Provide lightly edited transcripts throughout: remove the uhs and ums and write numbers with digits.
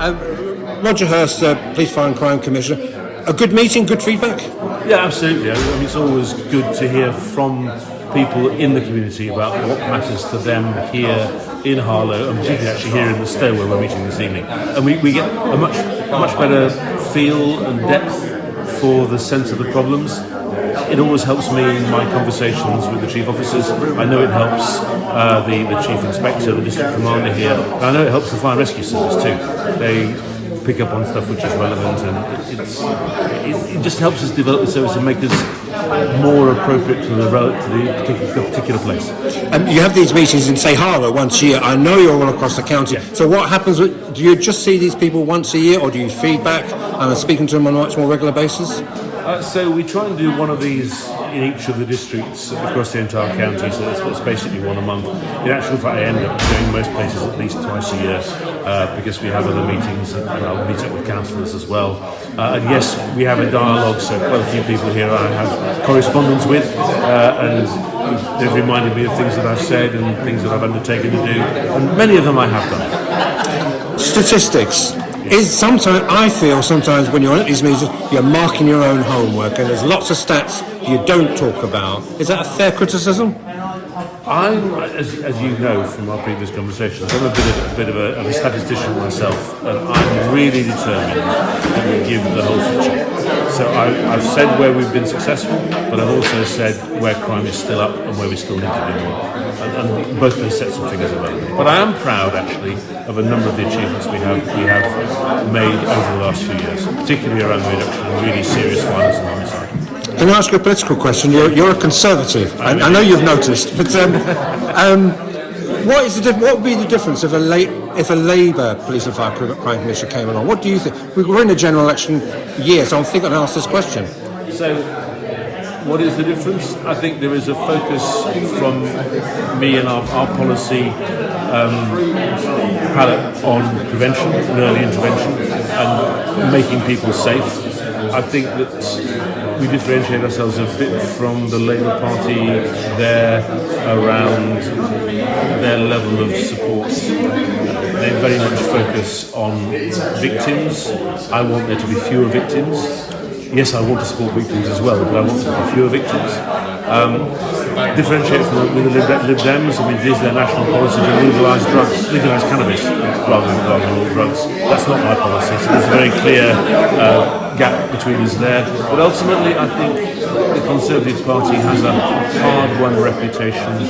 Roger Hirst, Police, Fire and Crime Commissioner. A good meeting, good feedback? Yeah, absolutely. I mean, it's always good to hear from people in the community about what matters to them here in Harlow, and particularly actually here in the Stowe where we're meeting this evening. And we get a much better feel and depth for the sense of the problems. It always helps me in my conversations with the chief officers. I know it helps the chief inspector, the district commander here, and I know it helps the fire and rescue service too. They pick up on stuff which is relevant, and it just helps us develop the service and make us more appropriate to the particular place. You have these meetings in, say, Harlow once a year. I know you're all across the county. Yeah. So what happens? Do you just see these people once a year, or do you feedback and are speaking to them on a much more regular basis? So we try and do one of these in each of the districts across the entire county, so that's basically one a month. In actual fact, I end up going most places at least twice a year because we have other meetings, and I'll meet up with councillors as well. And yes, we have a dialogue, so quite a few people here I have correspondence with, and they've reminded me of things that I've said and things that I've undertaken to do, and many of them I have done. Statistics. I feel sometimes when you're at these meetings, you're marking your own homework, and there's lots of stats you don't talk about. Is that a fair criticism? As you know from our previous conversations, I'm a bit of a statistician myself, and I'm really determined to give the whole picture. So I've said where we've been successful, but I've also said where crime is still up and where we still need to do more. And both those sets of figures are relevant. But I am proud, actually, of a number of the achievements we have made over the last few years, particularly around the reduction of really serious violence and homicide. Can I ask you a political question? You're a Conservative. I know you've noticed, but what would be the difference if a Labour Police and Fire Crime Commissioner came along? What do you think? We're in a general election year, so I think I'd ask this question. So, what is the difference? I think there is a focus from me and our policy palette on prevention and early intervention and making people safe. I think that we differentiate ourselves a bit from the Labour Party there around their level of support. They very much focus on victims. I want there to be fewer victims. Yes, I want to support victims as well, but I want there to be fewer victims. Differentiate from with the Lib Dems. I mean, it is their national policy to legalise cannabis rather than all drugs. That's not my policy, so there's a very clear gap between us there. But ultimately, I think the Conservative Party has a hard-won reputation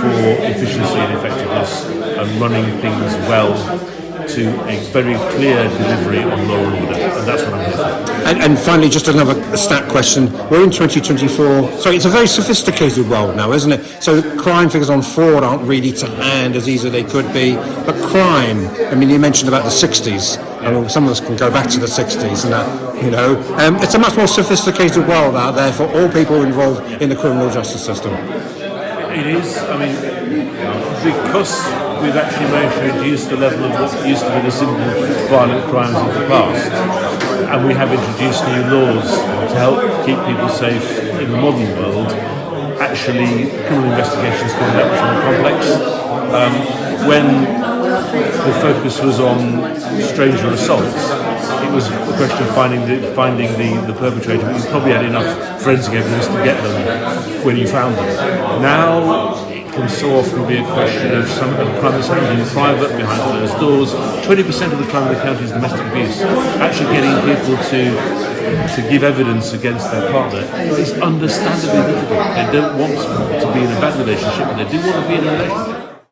for efficiency and effectiveness and running things well to a very clear delivery on law and order, and that's what I'm here for. And finally, just another stat question. We're in 2024, so it's a very sophisticated world now, isn't it? So the crime figures on fraud aren't really to hand as easy as they could be, but crime, I mean, you mentioned about the 60s, and some of us can go back to the 60s and that, it's a much more sophisticated world out there for all people involved in the criminal justice system. It is, I mean, because we've actually managed to reduce the level of what used to be the simple violent crimes of the past, and we have introduced new laws to help keep people safe in the modern world. Actually, criminal investigations can be that much more complex. When the focus was on stranger assaults, it was a question of finding the perpetrator, but you probably had enough forensic evidence to get them when you found them. Now it can so often be a question of some of the crime that's happening in private, behind closed doors. 20% of the crime in the county is domestic abuse. Actually getting people to give evidence against their partner is understandably difficult. They don't want to be in a bad relationship, but they do want to be in a relationship.